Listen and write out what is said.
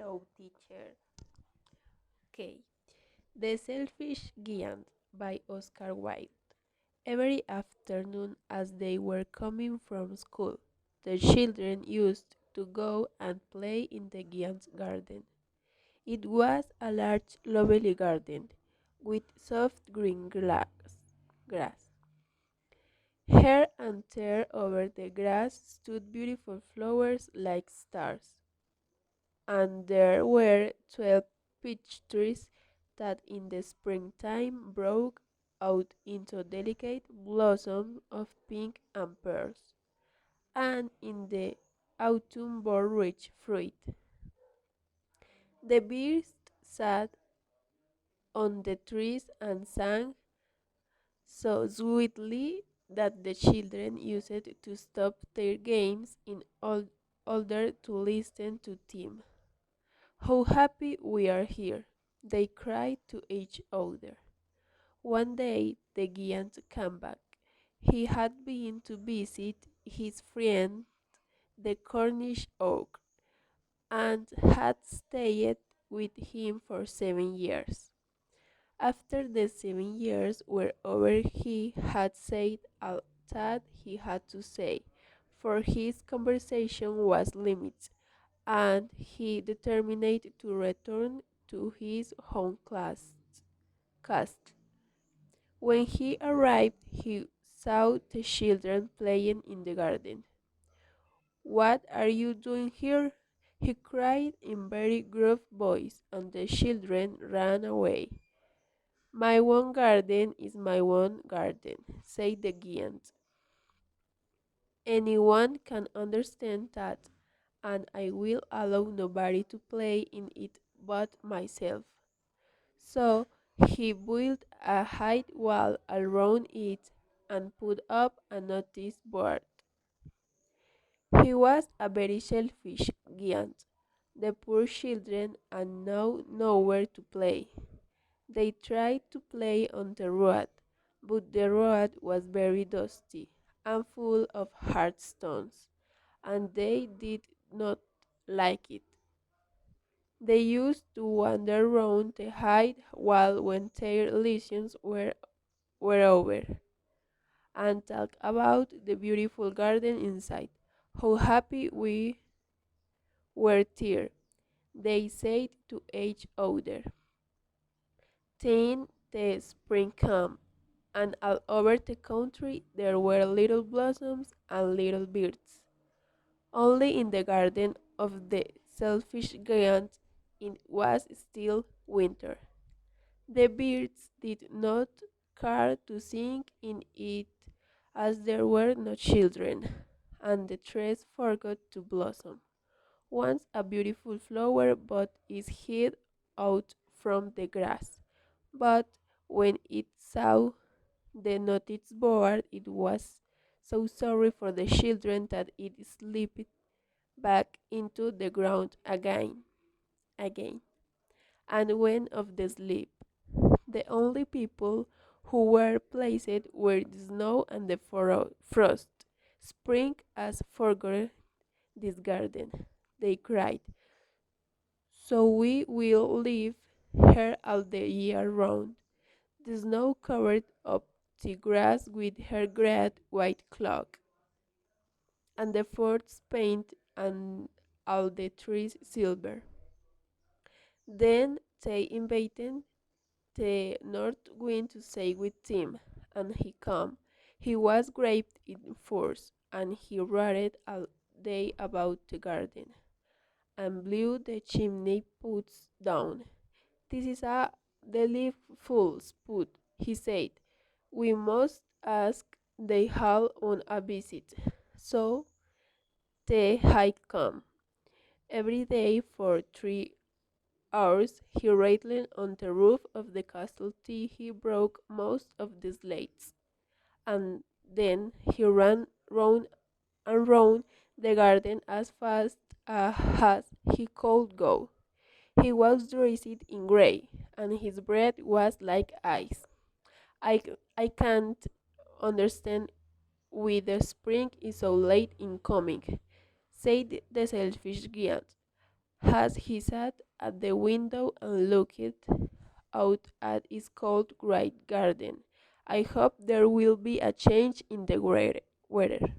Hello, teacher. Okay. The Selfish Giant by Oscar Wilde. Every afternoon, as they were coming from school, the children used to go and play in the giant's garden. It was a large, lovely garden with soft green grass. Here and there over the grass stood beautiful flowers like stars, and there were 12 peach trees that in the springtime broke out into delicate blossoms of pink and pearls, and in the autumn bore rich fruit. The birds sat on the trees and sang so sweetly that the children used to stop their games in order to listen to them. How happy we are here, they cried to each other. One day the giant came back. He had been to visit his friend the Cornish oak and had stayed with him for 7 years. After the 7 years were over, he had said all that he had to say, for his conversation was limited, and he determined to return to his home castle. When he arrived, he saw the children playing in the garden. "What are you doing here?" he cried in very gruff voice, and the children ran away. "My own garden is my own garden," said the giant. "Anyone can understand that, and I will allow nobody to play in it but myself." So he built a high wall around it and put up a notice board. He was a very selfish giant. The poor children had now nowhere to play. They tried to play on the road, but the road was very dusty and full of hard stones, and they did not like it. They used to wander round the high wall when their lessons were over, and talk about the beautiful garden inside. "How happy we were there," they said to each other. Then the spring came, and all over the country there were little blossoms and little birds. Only in the garden of the selfish giant it was still winter. The birds did not care to sing in it as there were no children, and the trees forgot to blossom. Once a beautiful flower but is hid out from the grass, but when it saw the notice board it was so sorry for the children that it slipped back into the ground again, and went off to sleep. The only people who were pleased were the snow and the frost. "Spring has forgotten this garden," they cried, "so we will live here all the year round." The snow covered up the grass with her great white cloak, and the forest paint and all the trees silver. Then they invited the north wind to stay with them, and he came. He was great in force, and he roared all day about the garden, and blew the chimney pots down. "This is a delightful spot," he said. "We must ask the hall on a visit." So the hike came. Every day for 3 hours he rattled on the roof of the castle till he broke most of the slates, and then he ran round and round the garden as fast as he could go. He was dressed in grey, and his breath was like ice. I can't understand why the spring is so late in coming," said the selfish giant. as he sat at the window and looked out at his cold gray garden. I hope there will be a change in the weather.